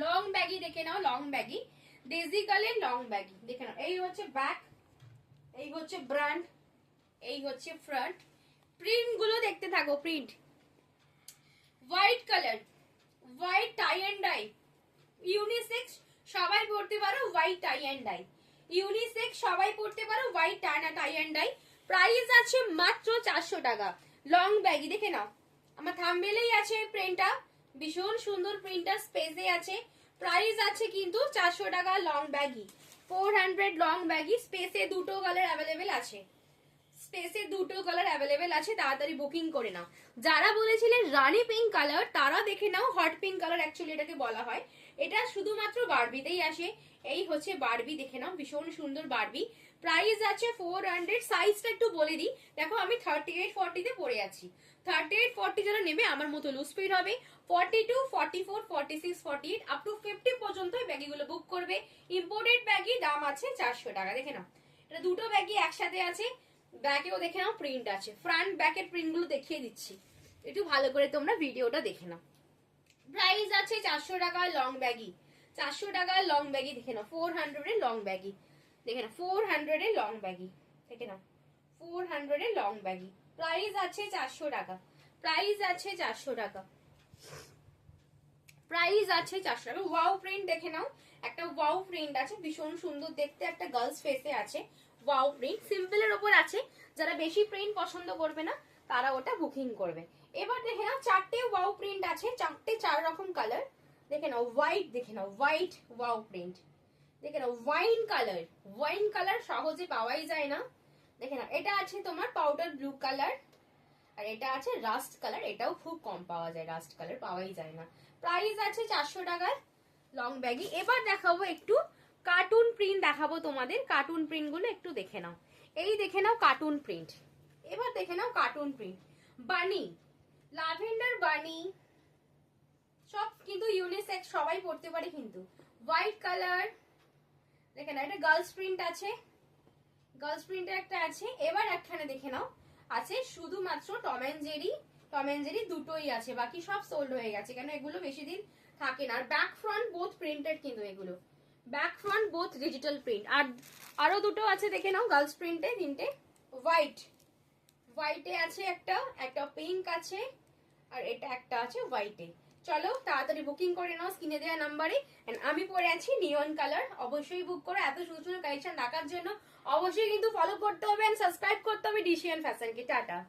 Long baggy দেখে নাও, long baggy daisy কালের long baggy দেখে নাও। এই হচ্ছে ব্যাক, এই হচ্ছে ব্র্যান্ড, এই হচ্ছে ফ্রন্ট। প্রিন্ট গুলো দেখতে থাকো। Print white colour, white tie and dye, unisex সবাই পড়তে পারো, white tie and dye, unisex সবাই পড়তে পারো, white tie and dye. Price আছে মাত্র 400 টাকা। লং ব্যাগি দেখে নাও, আমার থাম্বনেলেই আছে প্রিন্টটা, ভীষণ সুন্দর প্রিন্টটা, স্পেসে আছে। প্রাইস আছে কিন্তু 400 টাকা লং ব্যাগি, 400 লং ব্যাগি। স্পেসে দুটো কালার অ্যাভেলেবেল আছে, স্পেসে দুটো কালার অ্যাভেলেবেল আছে, তাড়াতাড়ি বুকিং করে নাও। যারা বলেছিলেন রানী পিঙ্ক কালার তারা দেখে নাও, হট পিঙ্ক কালার অ্যাকচুয়ালি এটাকে বলা হয়। এটা শুধুমাত্র বারবিতেই আসে। এই হচ্ছে বারবি, দেখে নাও ভীষণ সুন্দর বারবি। প্রাইস আছে 400। সাইজটা একটু বলে দিই, দেখো আমি 38-40 তে পরে আছি। 38-40 যারা নেবে আমার মতো লুজ ফিট হবে, 42, 44, 46, 48 আপ টু 50 পর্যন্ত ব্যাগিগুলো বুক করবে। ইম্পোর্টেড ব্যাগি দাম আছে 400 টাকা। দেখে নাও এটা দুটো ব্যাগই একসাথে আছে। ব্যাকেও দেখে নাও প্রিন্ট আছে, ফ্রন্ট ব্যাকের প্রিন্ট গুলো দেখিয়ে দিচ্ছি, একটু ভালো করে তোমরা ভিডিওটা দেখে নাও। প্রাইস আছে 400 টাকা লং ব্যাগি, 400 টাকা লং ব্যাগি দেখে নাও। 400 এর লং ব্যাগি দেখে নাও, 400 এর লং ব্যাগি দেখে নাও, 400 এর লং ব্যাগি। প্রাইস আছে 400 টাকা, প্রাইস আছে 400 টাকা, প্রাইস আছে 400 টাকা। ওয়াও প্রিন্ট দেখে নাও, একটা ওয়াও প্রিন্ট আছে, ভীষণ সুন্দর দেখতে, একটা গার্লস ফেসে আছে। ওয়াও প্রিন্ট সিম্পলের ওপর আছে, যারা বেশি প্রিন্ট পছন্দ করবে না তারা ওটা বুকিং করবে। এবার দেখে নাও চারটে ওয়াও প্রিন্ট আছে, চারটে 4 রকম কালার। দেখে নাও হোয়াইট, দেখে নাও হোয়াইট ওয়াও প্রিন্ট, দেখে নাও ওয়াইন কালার, ওয়াইন কালার সহজে পাওয়াই যায় না। দেখে নাও এটা আছে তোমার পাউডার ব্লু কালার, আর এটা আছে রাস্ট কালার, এটাও খুব কম পাওয়া যায়, রাস্ট কালার পাওয়াই যায় না। প্রাইস আছে 400 টাকার লং ব্যাগি। এবার দেখাবো একটু কার্টুন প্রিন্ট দেখাবো তোমাদের, কার্টুন প্রিন্ট গুলো একটু দেখে নাও। এই দেখে নাও কার্টুন প্রিন্ট, এবার দেখে নাও কার্টুন প্রিন্ট। বানি, ল্যাভেন্ডার বানি, সব কিন্তু ইউনিসেক্স সবাই পড়তে পারে কিন্তু। হোয়াইট কালার দেখে নাও, এটা গার্লস প্রিন্ট আছে, গার্লস প্রিন্টের একটা আছে। এবার একখানে দেখে নাও আছে শুধুমাত্র Tom and Jerry, Tom and Jerry দুটোই আছে, বাকি সব সোল্ড হয়ে গেছে, কেন এগুলো বেশি দিন থাকে না। আর ব্যাক ফ্রন্ট বোথ প্রিন্টেড কিন্তু এগুলো, back front both digital print. আর আরো দুটো আছে দেখে নাও গার্লস প্রিন্টে, তিনটে। হোয়াইট, হোয়াইটে আছে একটা, একটা পিঙ্ক আছে, আর এটা একটা আছে হোয়াইটে। চলো তাড়াতাড়ি বুকিং করে নাও স্ক্রিনে দেওয়া নাম্বারে। আমি পরে আছি নিয়ন কালার, অবশ্যই বুক করো। এত সুন্দর সুন্দর কালেকশন দেখার জন্য অবশ্যই কিন্তু ফলো করতে হবে, সাবস্ক্রাইব করতে হবে ডিসিএন ফ্যাশনকে। টাটা।